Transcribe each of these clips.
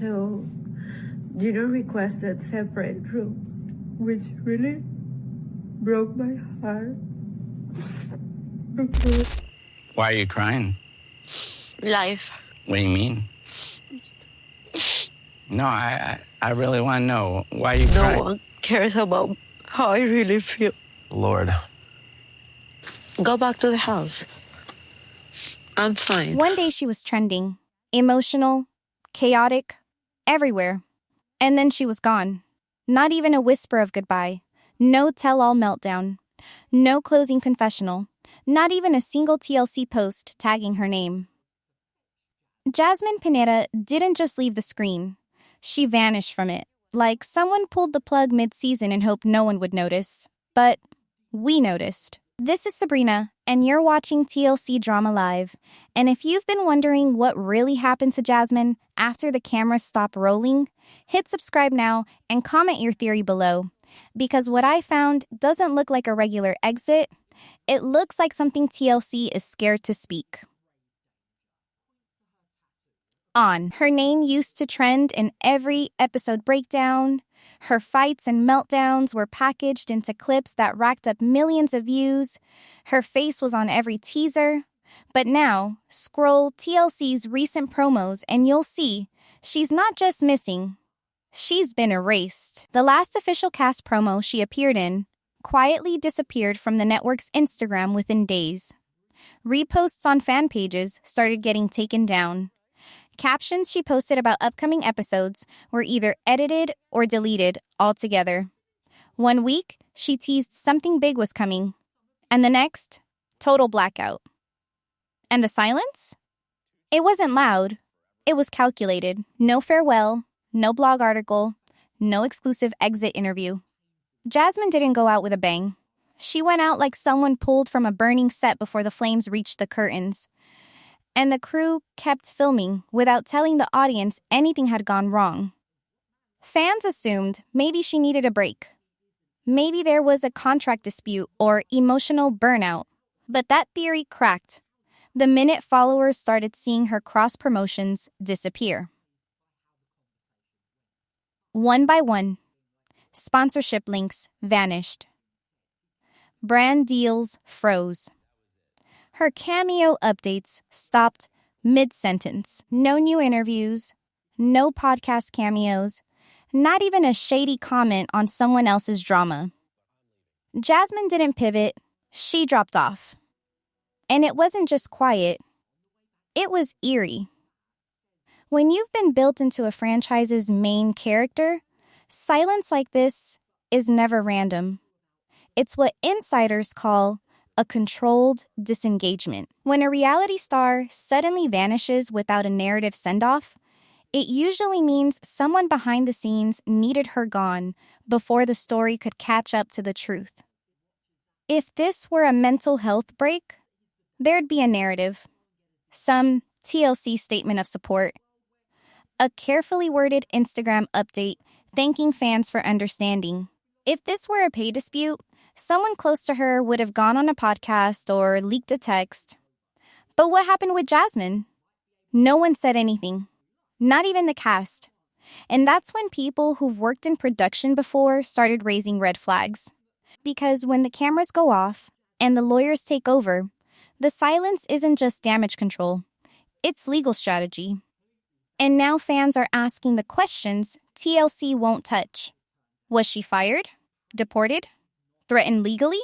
So Gino requested separate rooms, which really broke my heart. Because Why are you crying? Life. What do you mean? No, I really want to know why you No crying. one cares about how I really feel. Lord. Go back to the house. I'm fine. One day she was trending, emotional, chaotic, everywhere. And then she was gone. Not even a whisper of goodbye. No tell-all meltdown. No closing confessional. Not even a single TLC post tagging her name. Jasmine Pineda didn't just leave the screen. She vanished from it, like someone pulled the plug mid-season and hoped no one would notice. But we noticed. This is Sabrina, and you're watching TLC Drama Live. And if you've been wondering what really happened to Jasmine after the cameras stopped rolling, hit subscribe now and comment your theory below. Because what I found doesn't look like a regular exit. It looks like something TLC is scared to speak on. Her name used to trend in every episode breakdown. Her fights and meltdowns were packaged into clips that racked up millions of views. Her face was on every teaser. But now, scroll TLC's recent promos and you'll see she's not just missing, she's been erased. The last official cast promo she appeared in quietly disappeared from the network's Instagram within days. Reposts on fan pages started getting taken down. Captions she posted about upcoming episodes were either edited or deleted altogether. One week, she teased something big was coming, and the next, total blackout. And the silence? It wasn't loud. It was calculated. No farewell, no blog article, no exclusive exit interview. Jasmine didn't go out with a bang. She went out like someone pulled from a burning set before the flames reached the curtains. And the crew kept filming without telling the audience anything had gone wrong. Fans assumed maybe she needed a break. Maybe there was a contract dispute or emotional burnout. But that theory cracked the minute followers started seeing her cross-promotions disappear. One by one, sponsorship links vanished. Brand deals froze. Her cameo updates stopped mid-sentence. No new interviews, no podcast cameos, not even a shady comment on someone else's drama. Jasmine didn't pivot, she dropped off. And it wasn't just quiet, it was eerie. When you've been built into a franchise's main character, silence like this is never random. It's what insiders call a controlled disengagement. When a reality star suddenly vanishes without a narrative send-off, it usually means someone behind the scenes needed her gone before the story could catch up to the truth. If this were a mental health break, there'd be a narrative, some TLC statement of support, a carefully worded Instagram update thanking fans for understanding. If this were a pay dispute, someone close to her would have gone on a podcast or leaked a text. But what happened with Jasmine? No one said anything, not even the cast. And that's when people who've worked in production before started raising red flags. Because when the cameras go off and the lawyers take over, the silence isn't just damage control, it's legal strategy. And now fans are asking the questions TLC won't touch. Was she fired? Deported? Threatened legally?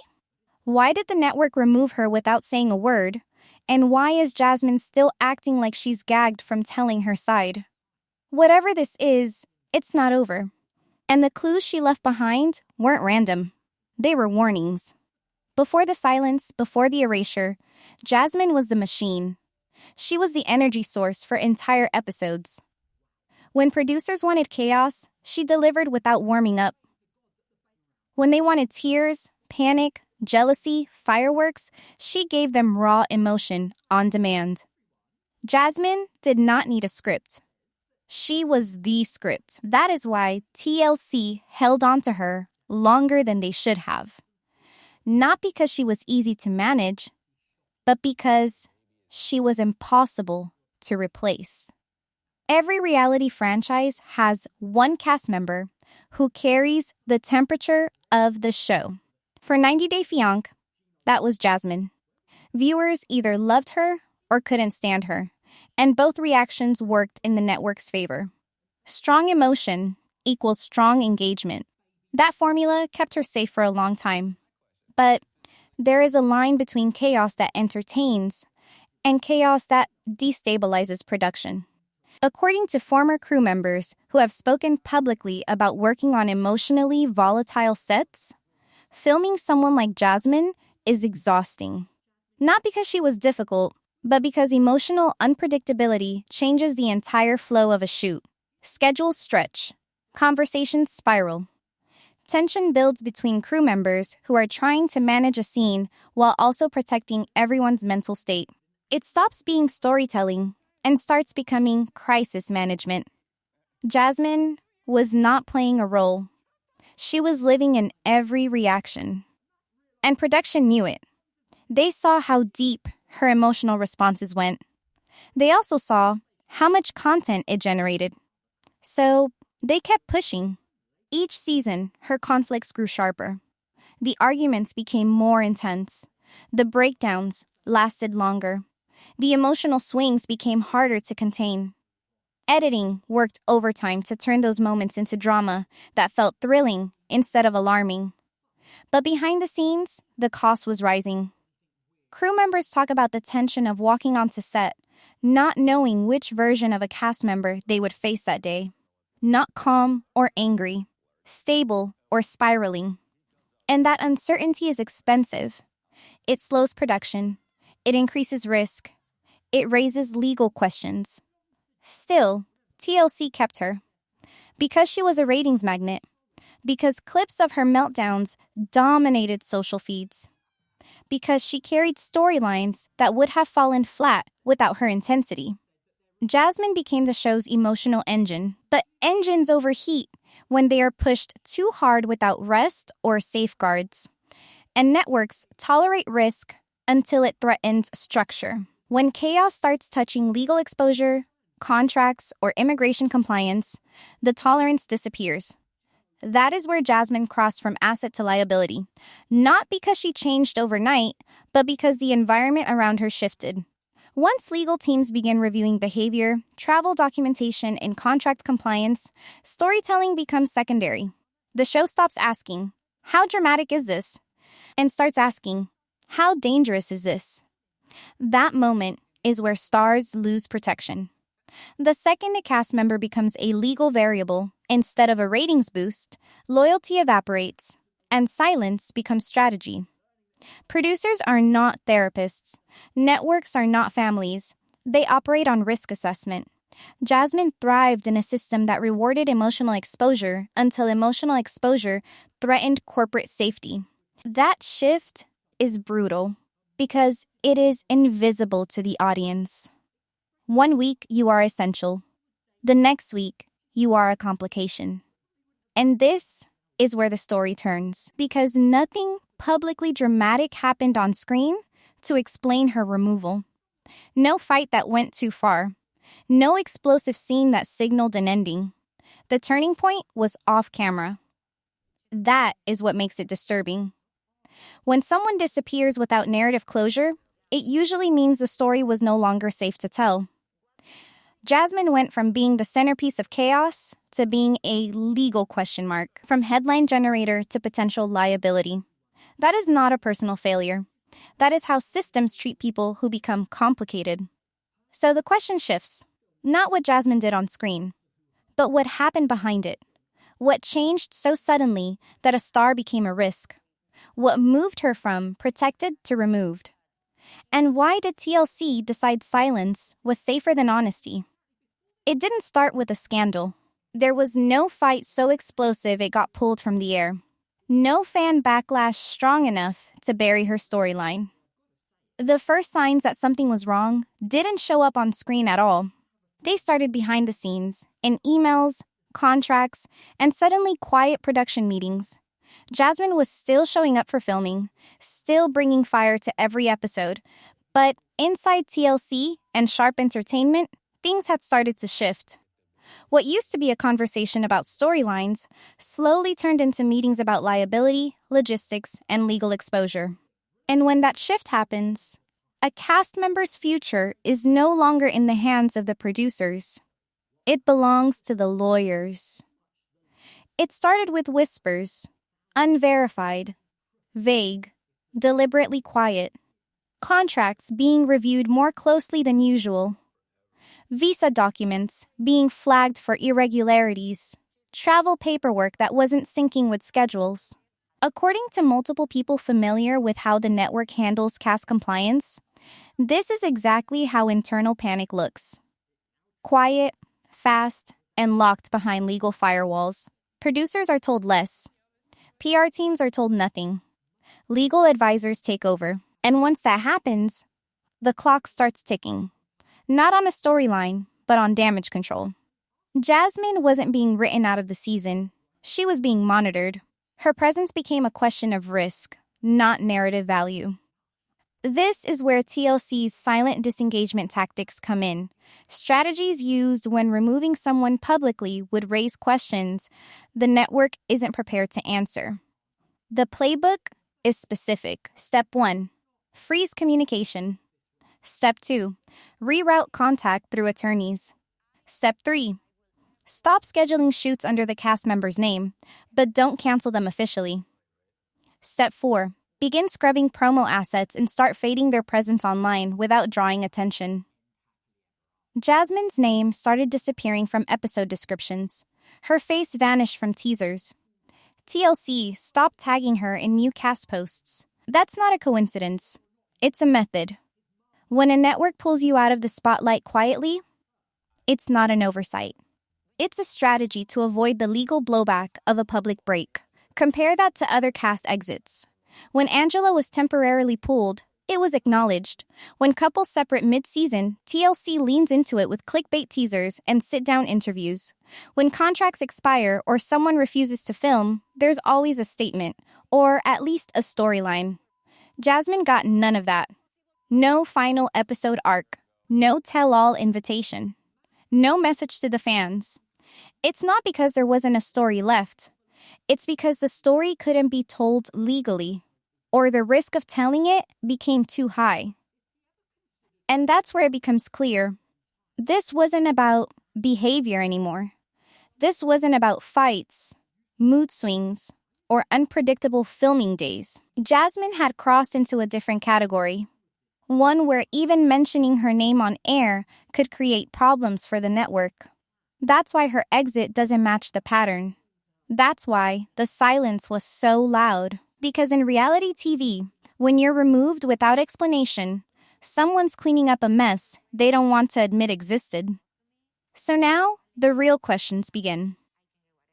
Why did the network remove her without saying a word? And why is Jasmine still acting like she's gagged from telling her side? Whatever this is, it's not over. And the clues she left behind weren't random. They were warnings. Before the silence, before the erasure, Jasmine was the machine. She was the energy source for entire episodes. When producers wanted chaos, she delivered without warming up. When they wanted tears, panic, jealousy, fireworks, she gave them raw emotion on demand. Jasmine did not need a script. She was the script. That is why TLC held on to her longer than they should have. Not because she was easy to manage, but because she was impossible to replace. Every reality franchise has one cast member who carries the temperature of the show. For 90 Day Fiancé, that was Jasmine. Viewers either loved her or couldn't stand her, and both reactions worked in the network's favor. Strong emotion equals strong engagement. That formula kept her safe for a long time. But there is a line between chaos that entertains and chaos that destabilizes production. According to former crew members who have spoken publicly about working on emotionally volatile sets, filming someone like Jasmine is exhausting. Not because she was difficult, but because emotional unpredictability changes the entire flow of a shoot. Schedules stretch. Conversations spiral. Tension builds between crew members who are trying to manage a scene while also protecting everyone's mental state. It stops being storytelling and starts becoming crisis management. Jasmine was not playing a role. She was living in every reaction. And production knew it. They saw how deep her emotional responses went. They also saw how much content it generated. So they kept pushing. Each season, her conflicts grew sharper. The arguments became more intense. The breakdowns lasted longer. The emotional swings became harder to contain. Editing worked overtime to turn those moments into drama that felt thrilling instead of alarming. But behind the scenes, the cost was rising. Crew members talk about the tension of walking onto set, not knowing which version of a cast member they would face that day. Not calm or angry, stable or spiraling. And that uncertainty is expensive. It slows production. It increases risk. It raises legal questions. Still, TLC kept her. Because she was a ratings magnet. Because clips of her meltdowns dominated social feeds. Because she carried storylines that would have fallen flat without her intensity. Jasmine became the show's emotional engine, but engines overheat when they are pushed too hard without rest or safeguards. And networks tolerate risk until it threatens structure. When chaos starts touching legal exposure, contracts, or immigration compliance, the tolerance disappears. That is where Jasmine crossed from asset to liability, not because she changed overnight, but because the environment around her shifted. Once legal teams begin reviewing behavior, travel documentation, and contract compliance, storytelling becomes secondary. The show stops asking, "How dramatic is this?" and starts asking, "How dangerous is this?" That moment is where stars lose protection. The second a cast member becomes a legal variable instead of a ratings boost, loyalty evaporates, and silence becomes strategy. Producers are not therapists. Networks are not families. They operate on risk assessment. Jasmine thrived in a system that rewarded emotional exposure until emotional exposure threatened corporate safety. That shift is brutal because it is invisible to the audience. One week, you are essential. The next week, you are a complication. And this is where the story turns, because nothing publicly dramatic happened on screen to explain her removal. No fight that went too far. No explosive scene that signaled an ending. The turning point was off camera. That is what makes it disturbing. When someone disappears without narrative closure, it usually means the story was no longer safe to tell. Jasmine went from being the centerpiece of chaos to being a legal question mark, from headline generator to potential liability. That is not a personal failure. That is how systems treat people who become complicated. So the question shifts, not what Jasmine did on screen, but what happened behind it. What changed so suddenly that a star became a risk? What moved her from protected to removed? And why did TLC decide silence was safer than honesty? It didn't start with a scandal. There was no fight so explosive it got pulled from the air. No fan backlash strong enough to bury her storyline. The first signs that something was wrong didn't show up on screen at all. They started behind the scenes, in emails, contracts, and suddenly quiet production meetings. Jasmine was still showing up for filming, still bringing fire to every episode, but inside TLC and Sharp Entertainment, things had started to shift. What used to be a conversation about storylines slowly turned into meetings about liability, logistics, and legal exposure. And when that shift happens, a cast member's future is no longer in the hands of the producers. It belongs to the lawyers. It started with whispers, unverified, vague, deliberately quiet. Contracts being reviewed more closely than usual. Visa documents being flagged for irregularities. Travel paperwork that wasn't syncing with schedules. According to multiple people familiar with how the network handles cast compliance, this is exactly how internal panic looks. Quiet, fast, and locked behind legal firewalls. Producers are told less. PR teams are told nothing. Legal advisors take over. And once that happens, the clock starts ticking. Not on a storyline, but on damage control. Jasmine wasn't being written out of the season. She was being monitored. Her presence became a question of risk, not narrative value. This is where TLC's silent disengagement tactics come in. Strategies used when removing someone publicly would raise questions the network isn't prepared to answer. The playbook is specific. Step 1. Freeze communication. Step 2. Reroute contact through attorneys. Step 3. Stop scheduling shoots under the cast member's name, but don't cancel them officially. Step 4. Begin scrubbing promo assets and start fading their presence online without drawing attention. Jasmine's name started disappearing from episode descriptions. Her face vanished from teasers. TLC stopped tagging her in new cast posts. That's not a coincidence. It's a method. When a network pulls you out of the spotlight quietly, it's not an oversight. It's a strategy to avoid the legal blowback of a public break. Compare that to other cast exits. When Angela was temporarily pulled, it was acknowledged. When couples separate mid-season, TLC leans into it with clickbait teasers and sit-down interviews. When contracts expire or someone refuses to film, there's always a statement, or at least a storyline. Jasmine got none of that. No final episode arc. No tell-all invitation. No message to the fans. It's not because there wasn't a story left. It's because the story couldn't be told legally, or the risk of telling it became too high. And that's where it becomes clear. This wasn't about behavior anymore. This wasn't about fights, mood swings, or unpredictable filming days. Jasmine had crossed into a different category. One where even mentioning her name on air could create problems for the network. That's why her exit doesn't match the pattern. That's why the silence was so loud. Because in reality TV, when you're removed without explanation, someone's cleaning up a mess they don't want to admit existed. So now, the real questions begin.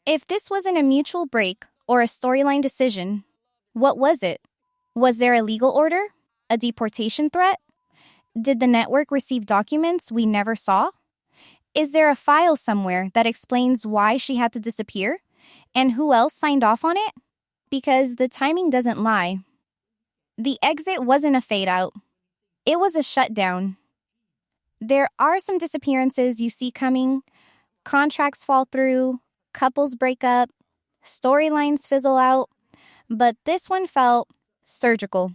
If this wasn't a mutual break or a storyline decision, what was it? Was there a legal order? A deportation threat? Did the network receive documents we never saw? Is there a file somewhere that explains why she had to disappear? And who else signed off on it? Because the timing doesn't lie. The exit wasn't a fade out. It was a shutdown. There are some disappearances you see coming. Contracts fall through, couples break up, storylines fizzle out. But this one felt surgical.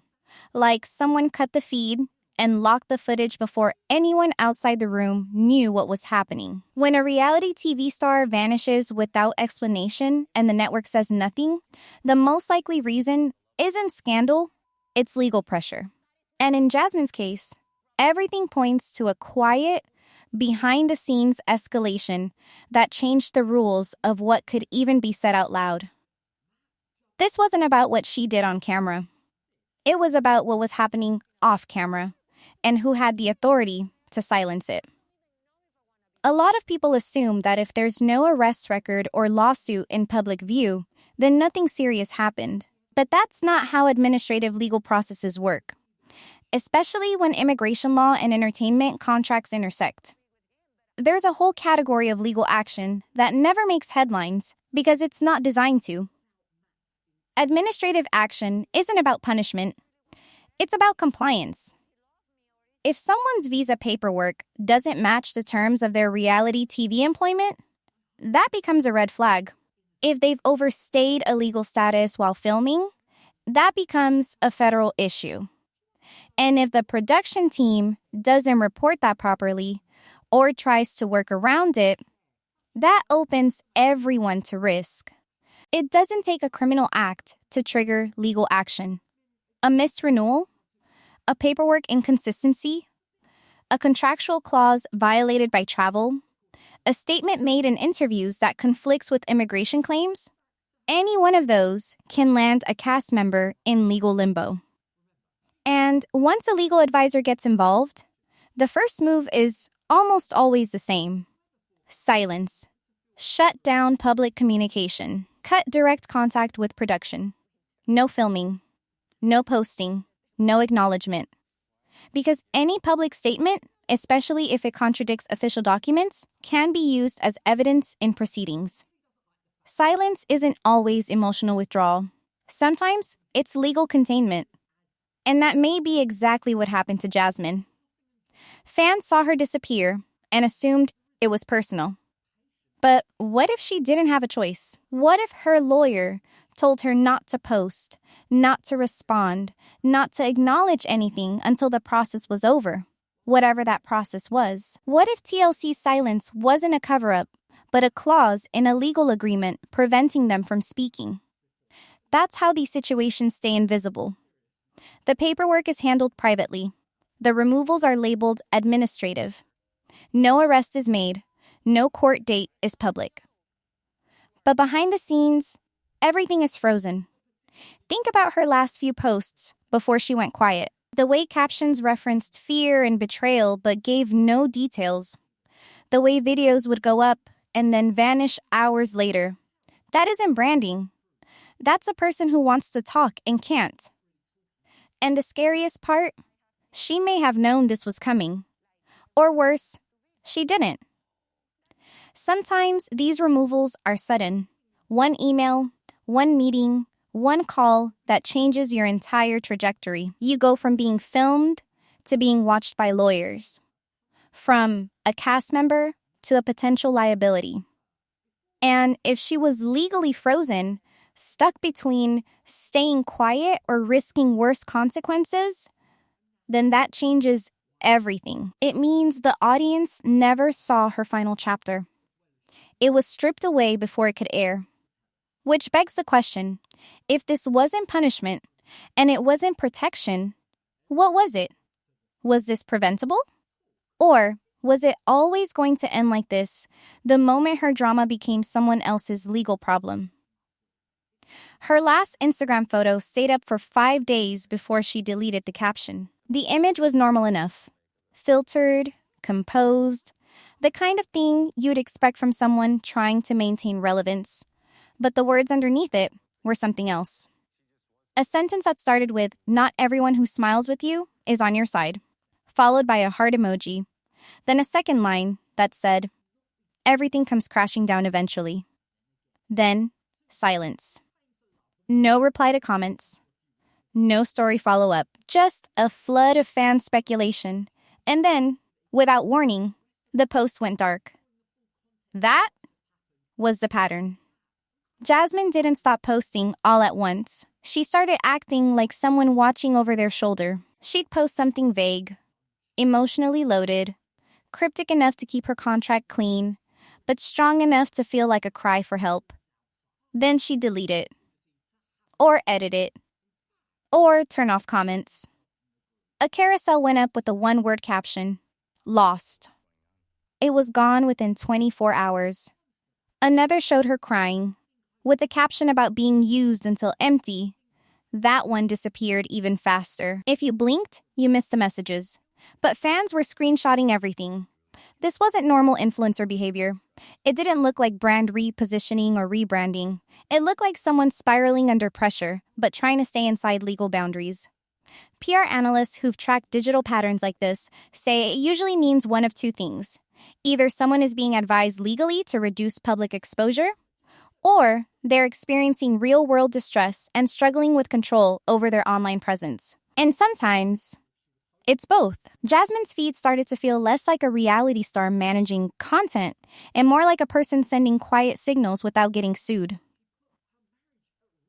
Like someone cut the feed and locked the footage before anyone outside the room knew what was happening. When a reality TV star vanishes without explanation and the network says nothing, the most likely reason isn't scandal, it's legal pressure. And in Jasmine's case, everything points to a quiet, behind-the-scenes escalation that changed the rules of what could even be said out loud. This wasn't about what she did on camera. It was about what was happening off camera and who had the authority to silence it. A lot of people assume that if there's no arrest record or lawsuit in public view, then nothing serious happened. But that's not how administrative legal processes work, especially when immigration law and entertainment contracts intersect. There's a whole category of legal action that never makes headlines because it's not designed to. Administrative action isn't about punishment. It's about compliance. If someone's visa paperwork doesn't match the terms of their reality TV employment, that becomes a red flag. If they've overstayed a legal status while filming, that becomes a federal issue. And if the production team doesn't report that properly or tries to work around it, that opens everyone to risk. It doesn't take a criminal act to trigger legal action. A missed renewal, a paperwork inconsistency, a contractual clause violated by travel, a statement made in interviews that conflicts with immigration claims, any one of those can land a cast member in legal limbo. And once a legal advisor gets involved, the first move is almost always the same. Silence. Shut down public communication. Cut direct contact with production. No filming. No posting. No acknowledgement. Because any public statement, especially if it contradicts official documents, can be used as evidence in proceedings. Silence isn't always emotional withdrawal. Sometimes it's legal containment. And that may be exactly what happened to Jasmine. Fans saw her disappear and assumed it was personal. But what if she didn't have a choice? What if her lawyer told her not to post, not to respond, not to acknowledge anything until the process was over? Whatever that process was. What if TLC's silence wasn't a cover-up, but a clause in a legal agreement preventing them from speaking? That's how these situations stay invisible. The paperwork is handled privately. The removals are labeled administrative. No arrest is made. No court date is public. But behind the scenes, everything is frozen. Think about her last few posts before she went quiet. The way captions referenced fear and betrayal but gave no details. The way videos would go up and then vanish hours later. That isn't branding. That's a person who wants to talk and can't. And the scariest part, she may have known this was coming. Or worse, she didn't. Sometimes these removals are sudden. One email, one meeting, one call that changes your entire trajectory. You go from being filmed to being watched by lawyers. From a cast member to a potential liability. And if she was legally frozen, stuck between staying quiet or risking worse consequences, then that changes everything. It means the audience never saw her final chapter. It was stripped away before it could air. Which begs the question, if this wasn't punishment and it wasn't protection, what was it? Was this preventable? Or was it always going to end like this the moment her drama became someone else's legal problem? Her last Instagram photo stayed up for 5 days before she deleted the caption. The image was normal enough. Filtered, composed, the kind of thing you'd expect from someone trying to maintain relevance. But the words underneath it were something else. A sentence that started with, "Not everyone who smiles with you is on your side," followed by a heart emoji. Then a second line that said, "Everything comes crashing down eventually." Then, silence. No reply to comments. No story follow-up. Just a flood of fan speculation. And then, without warning, the post went dark. That was the pattern. Jasmine didn't stop posting all at once. She started acting like someone watching over their shoulder. She'd post something vague, emotionally loaded, cryptic enough to keep her contract clean, but strong enough to feel like a cry for help. Then she'd delete it, or edit it, or turn off comments. A carousel went up with a one-word caption, "Lost." It was gone within 24 hours. Another showed her crying, with a caption about being used until empty. That one disappeared even faster. If you blinked, you missed the messages. But fans were screenshotting everything. This wasn't normal influencer behavior. It didn't look like brand repositioning or rebranding. It looked like someone spiraling under pressure, but trying to stay inside legal boundaries. PR analysts who've tracked digital patterns like this say it usually means one of two things. Either someone is being advised legally to reduce public exposure, or they're experiencing real-world distress and struggling with control over their online presence. And sometimes, It's both. Jasmine's feed started to feel less like a reality star managing content and more like a person sending quiet signals without getting sued.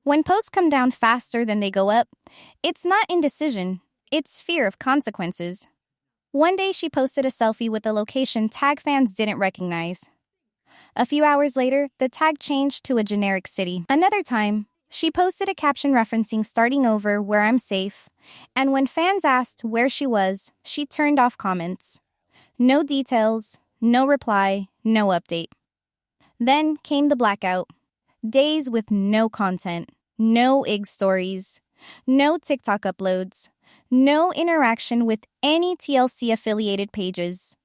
When posts come down faster than they go up, it's not indecision, it's fear of consequences. One day she posted a selfie with a location tag fans didn't recognize. A few hours later, the tag changed to a generic city. Another time, she posted a caption referencing starting over where I'm safe, and when fans asked where she was, she turned off comments. No details, no reply, no update. Then came the blackout. Days with no content, no IG stories, no TikTok uploads, no interaction with any TLC-affiliated pages,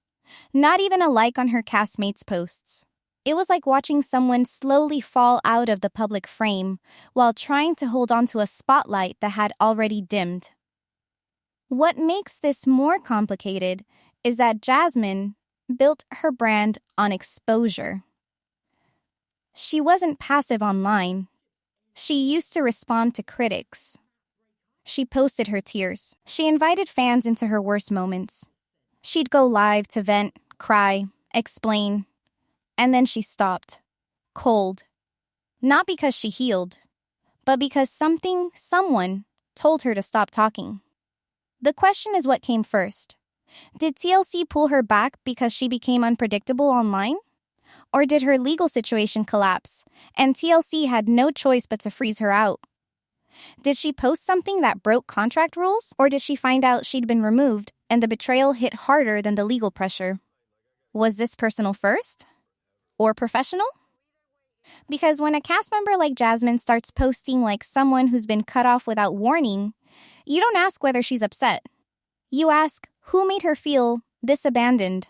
not even a like on her castmates' posts. It was like watching someone slowly fall out of the public frame while trying to hold onto a spotlight that had already dimmed. What makes this more complicated is that Jasmine built her brand on exposure. She wasn't passive online. She used to respond to critics. She posted her tears. She invited fans into her worst moments. She'd go live to vent, cry, explain. And then she stopped. Cold. Not because she healed, but because someone told her to stop talking. The question is what came first. Did TLC pull her back because she became unpredictable online? Or did her legal situation collapse, and TLC had no choice but to freeze her out? Did she post something that broke contract rules? Or did she find out she'd been removed and the betrayal hit harder than the legal pressure? Was this personal first? Or professional? Because when a cast member like Jasmine starts posting like someone who's been cut off without warning, you don't ask whether she's upset. You ask who made her feel this abandoned?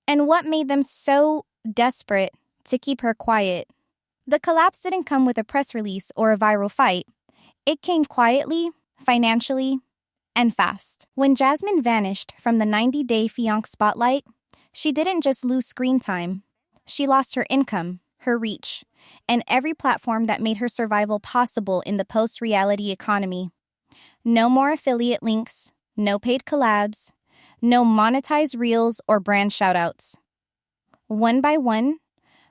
And what made them so desperate to keep her quiet? The collapse didn't come with a press release or a viral fight. It came quietly, financially, and fast. When Jasmine vanished from the 90-day Fiancé spotlight, she didn't just lose screen time. She lost her income, her reach, and every platform that made her survival possible in the post-reality economy. No more affiliate links, no paid collabs, no monetized reels or brand shoutouts. One by one,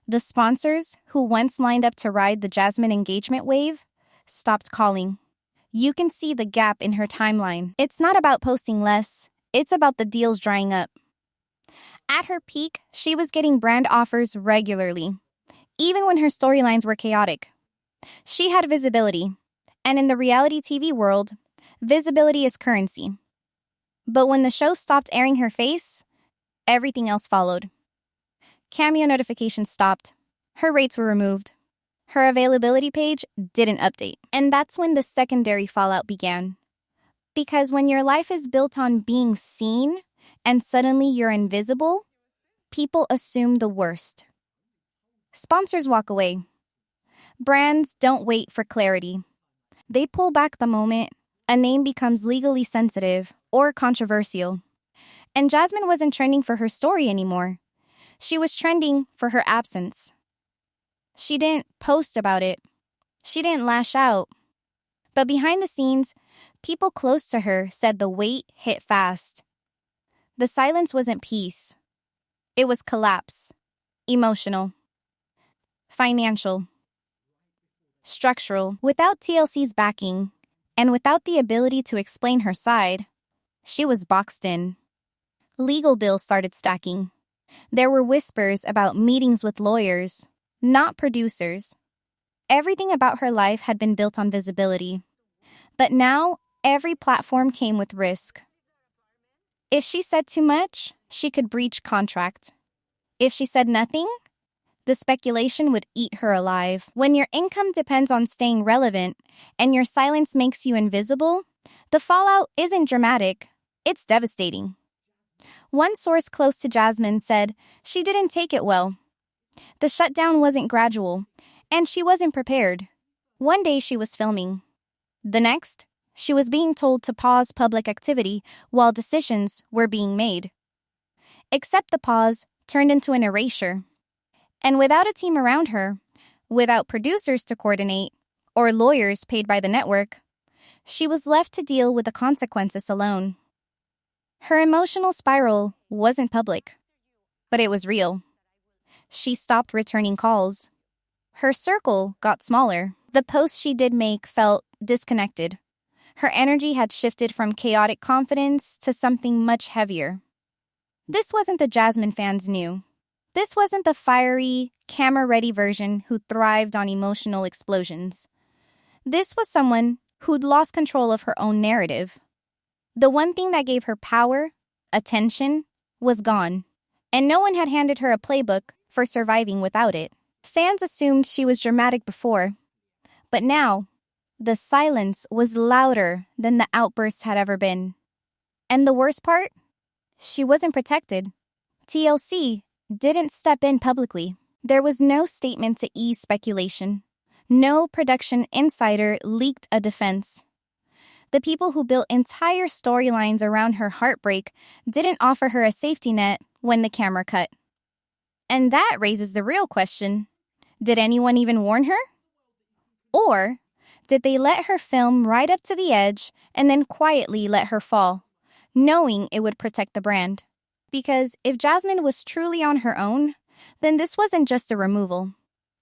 the sponsors who once lined up to ride the Jasmine engagement wave stopped calling. You can see the gap in her timeline. It's not about posting less, it's about the deals drying up. At her peak, she was getting brand offers regularly, even when her storylines were chaotic. She had visibility, and in the reality TV world, visibility is currency. But when the show stopped airing her face, everything else followed. Cameo notifications stopped. Her rates were removed. Her availability page didn't update. And that's when the secondary fallout began. Because when your life is built on being seen, and suddenly you're invisible, people assume the worst. Sponsors walk away. Brands don't wait for clarity. They pull back the moment a name becomes legally sensitive or controversial. And Jasmine wasn't trending for her story anymore. She was trending for her absence. She didn't post about it. She didn't lash out. But behind the scenes, people close to her said the weight hit fast. The silence wasn't peace. It was collapse. Emotional. Financial. Structural. Without TLC's backing, and without the ability to explain her side, she was boxed in. Legal bills started stacking. There were whispers about meetings with lawyers, not producers. Everything about her life had been built on visibility. But now, every platform came with risk. If she said too much, she could breach contract. If she said nothing, the speculation would eat her alive. When your income depends on staying relevant and your silence makes you invisible, the fallout isn't dramatic, it's devastating. One source close to Jasmine said she didn't take it well. The shutdown wasn't gradual, and she wasn't prepared. One day she was filming. The next, she was being told to pause public activity while decisions were being made. Except the pause turned into an erasure. And without a team around her, without producers to coordinate, or lawyers paid by the network, she was left to deal with the consequences alone. Her emotional spiral wasn't public, but it was real. She stopped returning calls. Her circle got smaller. The posts she did make felt disconnected. Her energy had shifted from chaotic confidence to something much heavier. This wasn't the Jasmine fans knew. This wasn't the fiery, camera-ready version who thrived on emotional explosions. This was someone who'd lost control of her own narrative. The one thing that gave her power, attention, was gone, and no one had handed her a playbook for surviving without it. Fans assumed she was dramatic before, but now, the silence was louder than the outbursts had ever been. And the worst part? She wasn't protected. TLC didn't step in publicly. There was no statement to ease speculation. No production insider leaked a defense. The people who built entire storylines around her heartbreak didn't offer her a safety net when the camera cut. And that raises the real question. Did anyone even warn her? Or did they let her film right up to the edge and then quietly let her fall, knowing it would protect the brand? Because if Jasmine was truly on her own, then this wasn't just a removal.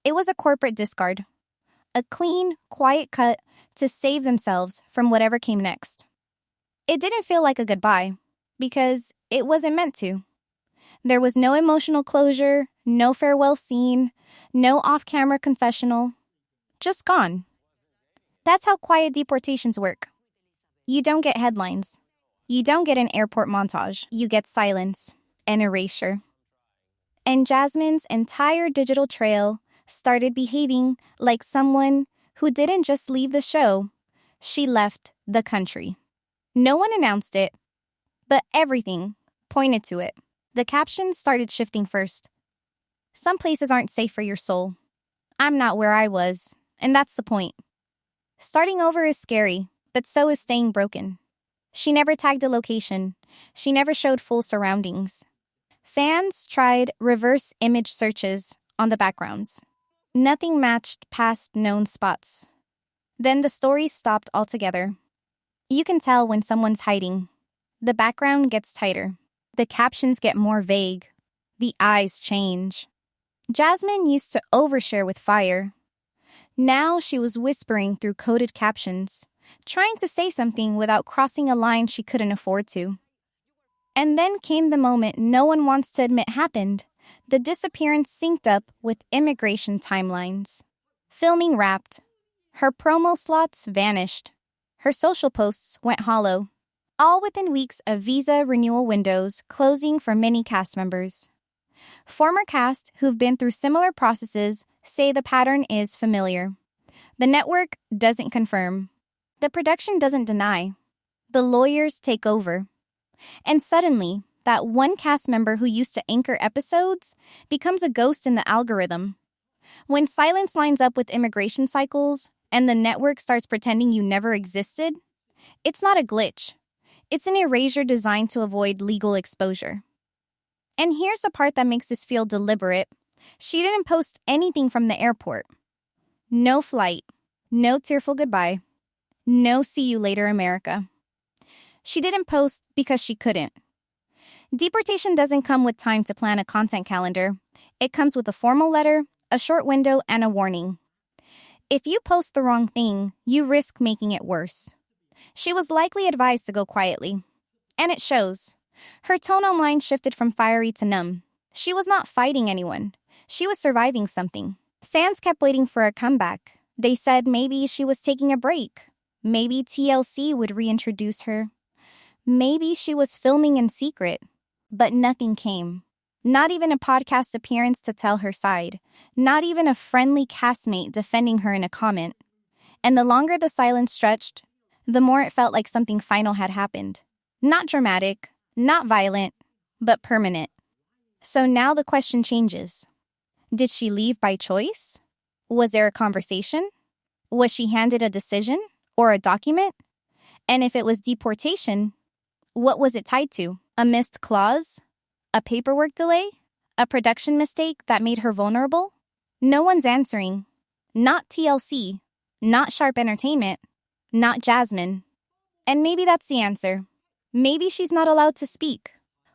It was a corporate discard. A clean, quiet cut to save themselves from whatever came next. It didn't feel like a goodbye, because it wasn't meant to. There was no emotional closure, no farewell scene, no off-camera confessional. Just gone. That's how quiet deportations work. You don't get headlines. You don't get an airport montage. You get silence and erasure. And Jasmine's entire digital trail started behaving like someone who didn't just leave the show, she left the country. No one announced it, but everything pointed to it. The captions started shifting first. Some places aren't safe for your soul. I'm not where I was, and that's the point. Starting over is scary, but so is staying broken. She never tagged a location. She never showed full surroundings. Fans tried reverse image searches on the backgrounds. Nothing matched past known spots. Then the story stopped altogether. You can tell when someone's hiding. The background gets tighter. The captions get more vague. The eyes change. Jasmine used to overshare with fire. Now she was whispering through coded captions, trying to say something without crossing a line she couldn't afford to. And then came the moment no one wants to admit happened. The disappearance synced up with immigration timelines. Filming wrapped. Her promo slots vanished. Her social posts went hollow. All within weeks of visa renewal windows closing for many cast members. Former cast who've been through similar processes say the pattern is familiar. The network doesn't confirm. The production doesn't deny. The lawyers take over. And suddenly, that one cast member who used to anchor episodes becomes a ghost in the algorithm. When silence lines up with immigration cycles and the network starts pretending you never existed, it's not a glitch. It's an erasure designed to avoid legal exposure. And here's the part that makes this feel deliberate. She didn't post anything from the airport. No flight. No tearful goodbye. No see you later, America. She didn't post because she couldn't. Deportation doesn't come with time to plan a content calendar. It comes with a formal letter, a short window, and a warning. If you post the wrong thing, you risk making it worse. She was likely advised to go quietly. And it shows. Her tone online shifted from fiery to numb. She was not fighting anyone. She was surviving something. Fans kept waiting for a comeback. They said maybe she was taking a break. Maybe TLC would reintroduce her. Maybe she was filming in secret. But nothing came. Not even a podcast appearance to tell her side. Not even a friendly castmate defending her in a comment. And the longer the silence stretched, the more it felt like something final had happened. Not dramatic, not violent, but permanent. So now the question changes. Did she leave by choice? Was there a conversation? Was she handed a decision or a document? And if it was deportation, what was it tied to? A missed clause? A paperwork delay? A production mistake that made her vulnerable? No one's answering. Not TLC. Not Sharp Entertainment. Not Jasmine. And maybe that's the answer. Maybe she's not allowed to speak.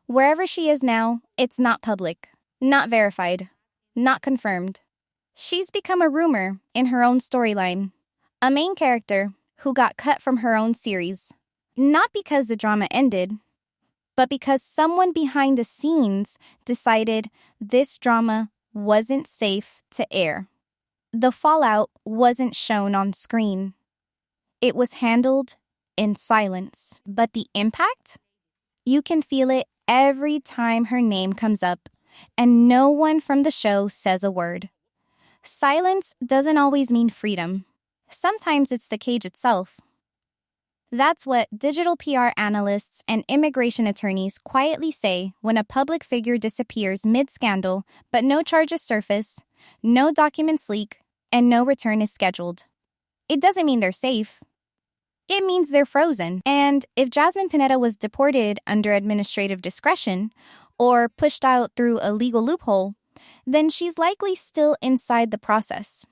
Wherever she is now, it's not public, not verified, not confirmed. She's become a rumor in her own storyline, a main character who got cut from her own series. Not because the drama ended, but because someone behind the scenes decided this drama wasn't safe to air. The fallout wasn't shown on screen. It was handled in silence. But the impact? You can feel it every time her name comes up, and no one from the show says a word. Silence doesn't always mean freedom. Sometimes it's the cage itself. That's what digital PR analysts and immigration attorneys quietly say when a public figure disappears mid-scandal, but no charges surface, no documents leak, and no return is scheduled. It doesn't mean they're safe. It means they're frozen. And if Jasmine Pineda was deported under administrative discretion or pushed out through a legal loophole, then she's likely still inside the process,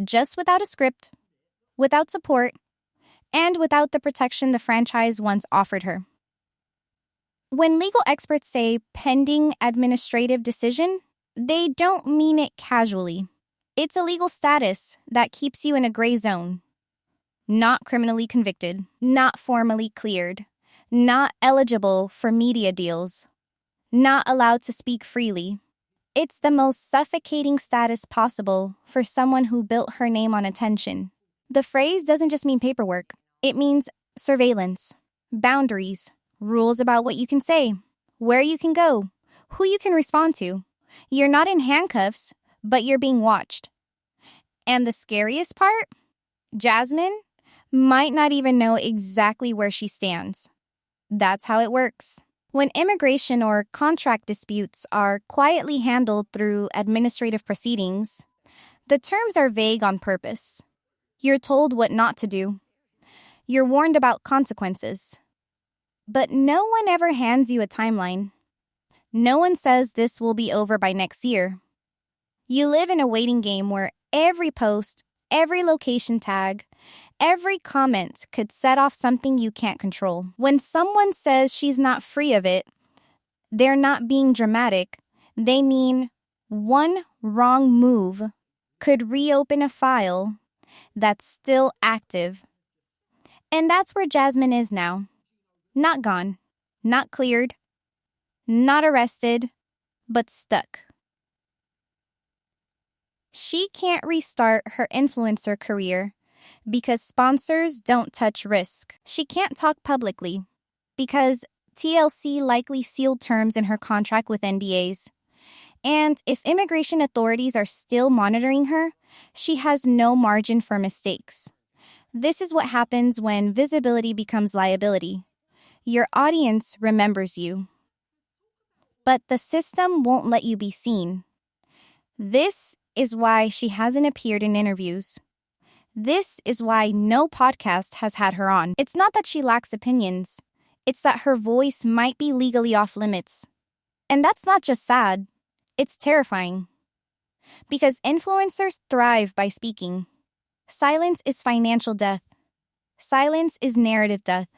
just without a script, without support, and without the protection the franchise once offered her. When legal experts say pending administrative decision, they don't mean it casually. It's a legal status that keeps you in a gray zone. Not criminally convicted, not formally cleared, not eligible for media deals, not allowed to speak freely. It's the most suffocating status possible for someone who built her name on attention. The phrase doesn't just mean paperwork. It means surveillance, boundaries, rules about what you can say, where you can go, who you can respond to. You're not in handcuffs, but you're being watched. And the scariest part? Jasmine might not even know exactly where she stands. That's how it works. When immigration or contract disputes are quietly handled through administrative proceedings, the terms are vague on purpose. You're told what not to do. You're warned about consequences. But no one ever hands you a timeline. No one says this will be over by next year. You live in a waiting game where every post, every location tag, every comment could set off something you can't control. When someone says she's not free of it, they're not being dramatic. They mean one wrong move could reopen a file that's still active. And that's where Jasmine is now. Not gone, not cleared, not arrested, but stuck. She can't restart her influencer career because sponsors don't touch risk. She can't talk publicly because TLC likely sealed terms in her contract with NDAs. And if immigration authorities are still monitoring her, she has no margin for mistakes. This is what happens when visibility becomes liability. Your audience remembers you, but the system won't let you be seen. This is why she hasn't appeared in interviews. This is why no podcast has had her on. It's not that she lacks opinions. It's that her voice might be legally off limits. And that's not just sad. It's terrifying. Because influencers thrive by speaking. Silence is financial death. Silence is narrative death.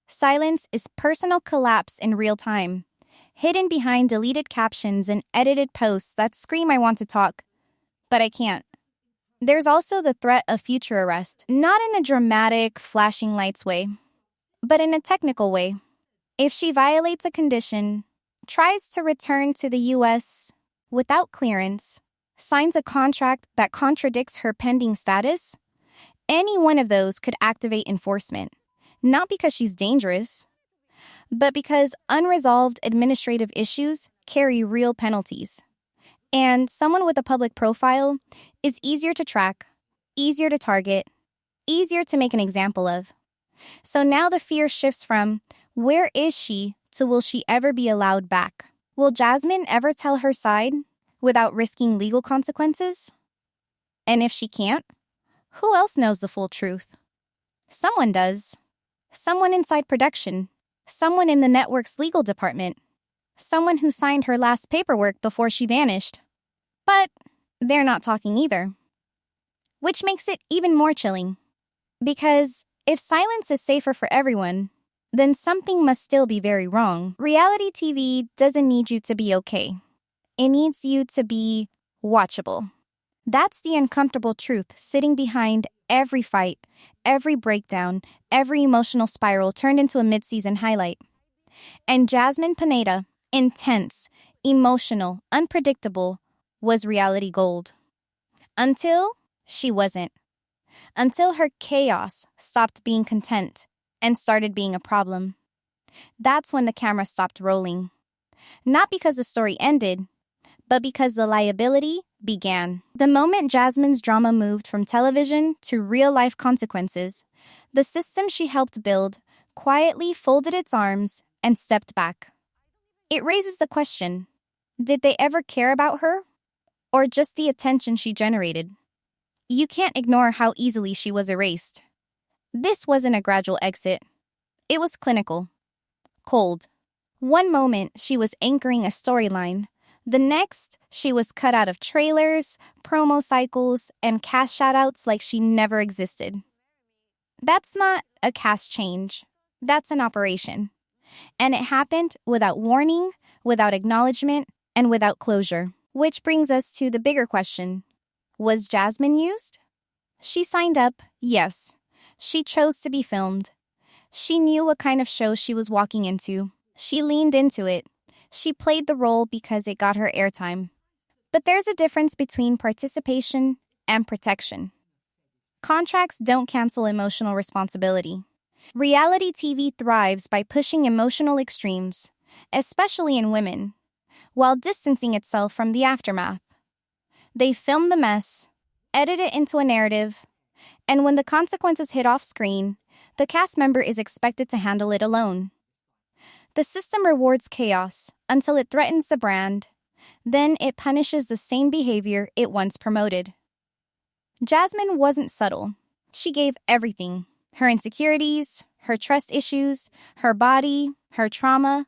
Silence is personal collapse in real time, hidden behind deleted captions and edited posts that scream I want to talk, but I can't. There's also the threat of future arrest, not in a dramatic, flashing lights way, but in a technical way. If she violates a condition, tries to return to the U.S. without clearance, signs a contract that contradicts her pending status, any one of those could activate enforcement, not because she's dangerous, but because unresolved administrative issues carry real penalties. And someone with a public profile is easier to track, easier to target, easier to make an example of. So now the fear shifts from, where is she, to will she ever be allowed back? Will Jasmine ever tell her side without risking legal consequences? And if she can't, who else knows the full truth? Someone does. Someone inside production. Someone in the network's legal department. Someone who signed her last paperwork before she vanished. But they're not talking either. Which makes it even more chilling. Because if silence is safer for everyone, then something must still be very wrong. Reality TV doesn't need you to be okay. It needs you to be watchable. That's the uncomfortable truth sitting behind every fight, every breakdown, every emotional spiral turned into a mid-season highlight. And Jasmine Pineda, intense, emotional, unpredictable, was reality gold. Until she wasn't. Until her chaos stopped being content and started being a problem. That's when the camera stopped rolling. Not because the story ended, but because the liability began. The moment Jasmine's drama moved from television to real-life consequences, the system she helped build quietly folded its arms and stepped back. It raises the question, did they ever care about her? Or just the attention she generated? You can't ignore how easily she was erased. This wasn't a gradual exit. It was clinical. Cold. One moment, she was anchoring a storyline. The next, she was cut out of trailers, promo cycles, and cast shoutouts like she never existed. That's not a cast change. That's an operation. And it happened without warning, without acknowledgement, and without closure. Which brings us to the bigger question. Was Jasmine used? She signed up, yes. She chose to be filmed. She knew what kind of show she was walking into. She leaned into it. She played the role because it got her airtime. But there's a difference between participation and protection. Contracts don't cancel emotional responsibility. Reality TV thrives by pushing emotional extremes, especially in women, while distancing itself from the aftermath. They film the mess, edit it into a narrative, and when the consequences hit off screen, the cast member is expected to handle it alone. The system rewards chaos until it threatens the brand, then it punishes the same behavior it once promoted. Jasmine wasn't subtle. She gave everything. Her insecurities, her trust issues, her body, her trauma.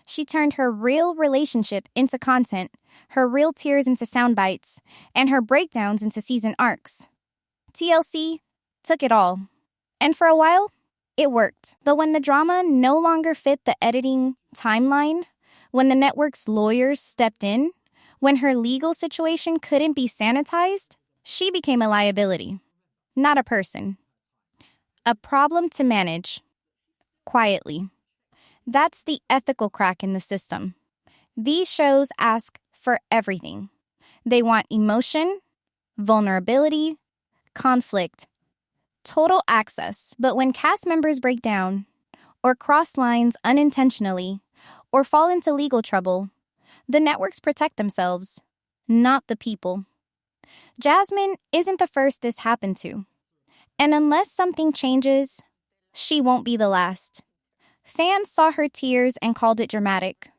She turned her real relationship into content, her real tears into sound bites, and her breakdowns into season arcs. TLC took it all. And for a while, it worked. But when the drama no longer fit the editing timeline, when the network's lawyers stepped in, when her legal situation couldn't be sanitized, she became a liability, not a person. A problem to manage, quietly. That's the ethical crack in the system. These shows ask for everything. They want emotion, vulnerability, conflict, total access. But when cast members break down, or cross lines unintentionally, or fall into legal trouble, the networks protect themselves, not the people. Jasmine isn't the first this happened to. And unless something changes, she won't be the last. Fans saw her tears and called it dramatic.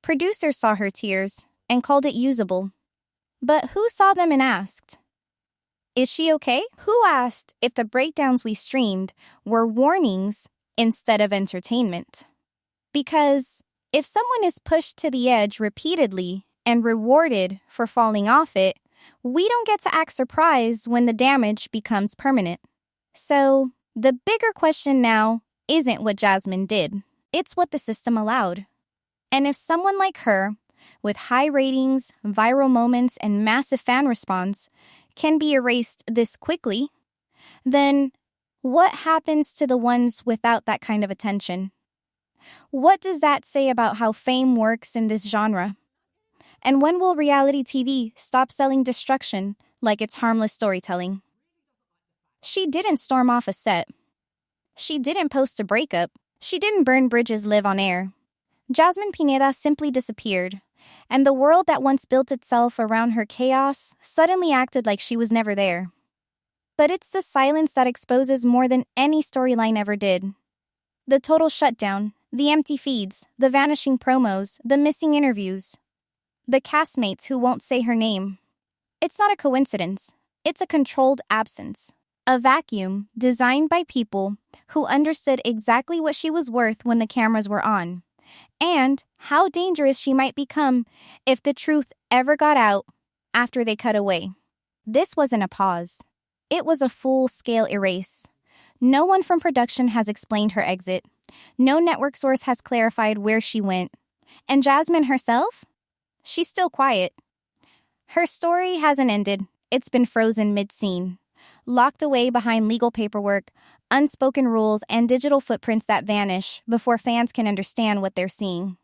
Producers saw her tears and called it usable. But who saw them and asked, is she okay? Who asked if the breakdowns we streamed were warnings instead of entertainment? Because if someone is pushed to the edge repeatedly and rewarded for falling off it, we don't get to act surprised when the damage becomes permanent. So, the bigger question now isn't what Jasmine did. It's what the system allowed. And if someone like her, with high ratings, viral moments, and massive fan response, can be erased this quickly, then what happens to the ones without that kind of attention? What does that say about how fame works in this genre? And when will reality TV stop selling destruction like it's harmless storytelling? She didn't storm off a set. She didn't post a breakup. She didn't burn bridges live on air. Jasmine Pineda simply disappeared, and the world that once built itself around her chaos suddenly acted like she was never there. But it's the silence that exposes more than any storyline ever did. The total shutdown, the empty feeds, the vanishing promos, the missing interviews. The castmates who won't say her name. It's not a coincidence. It's a controlled absence. A vacuum designed by people who understood exactly what she was worth when the cameras were on, and how dangerous she might become if the truth ever got out after they cut away. This wasn't a pause. It was a full-scale erase. No one from production has explained her exit. No network source has clarified where she went. And Jasmine herself? She's still quiet. Her story hasn't ended. It's been frozen mid-scene, locked away behind legal paperwork, unspoken rules, and digital footprints that vanish before fans can understand what they're seeing.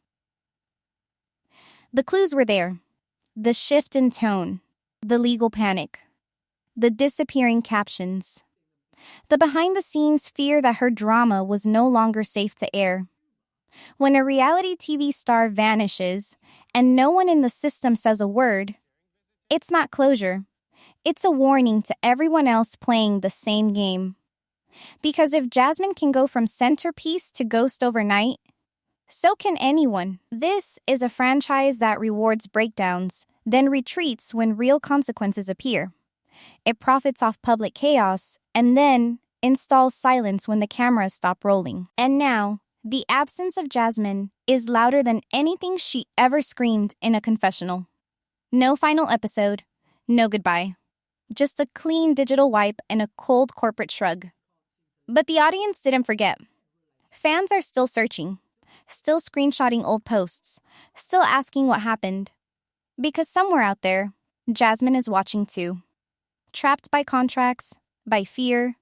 The clues were there. The shift in tone, the legal panic, the disappearing captions, the behind-the-scenes fear that her drama was no longer safe to air. When a reality TV star vanishes and no one in the system says a word, it's not closure. It's a warning to everyone else playing the same game. Because if Jasmine can go from centerpiece to ghost overnight, so can anyone. This is a franchise that rewards breakdowns, then retreats when real consequences appear. It profits off public chaos, and then installs silence when the cameras stop rolling. And now, the absence of Jasmine is louder than anything she ever screamed in a confessional. No final episode, no goodbye. Just a clean digital wipe and a cold corporate shrug. But the audience didn't forget. Fans are still searching, still screenshotting old posts, still asking what happened. Because somewhere out there, Jasmine is watching too. Trapped by contracts, by fear,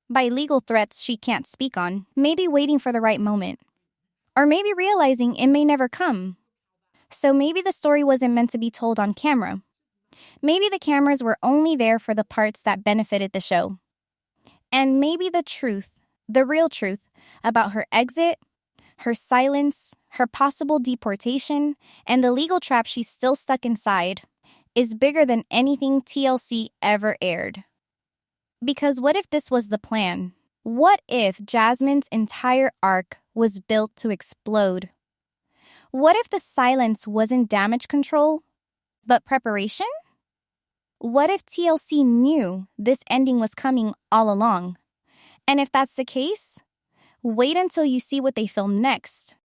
by legal threats she can't speak on, maybe waiting for the right moment. Or maybe realizing it may never come. So maybe the story wasn't meant to be told on camera. Maybe the cameras were only there for the parts that benefited the show. And maybe the truth, the real truth, about her exit, her silence, her possible deportation, and the legal trap she's still stuck inside, is bigger than anything TLC ever aired. Because what if this was the plan? What if Jasmine's entire arc was built to explode? What if the silence wasn't damage control, but preparation? What if TLC knew this ending was coming all along? And if that's the case, wait until you see what they film next.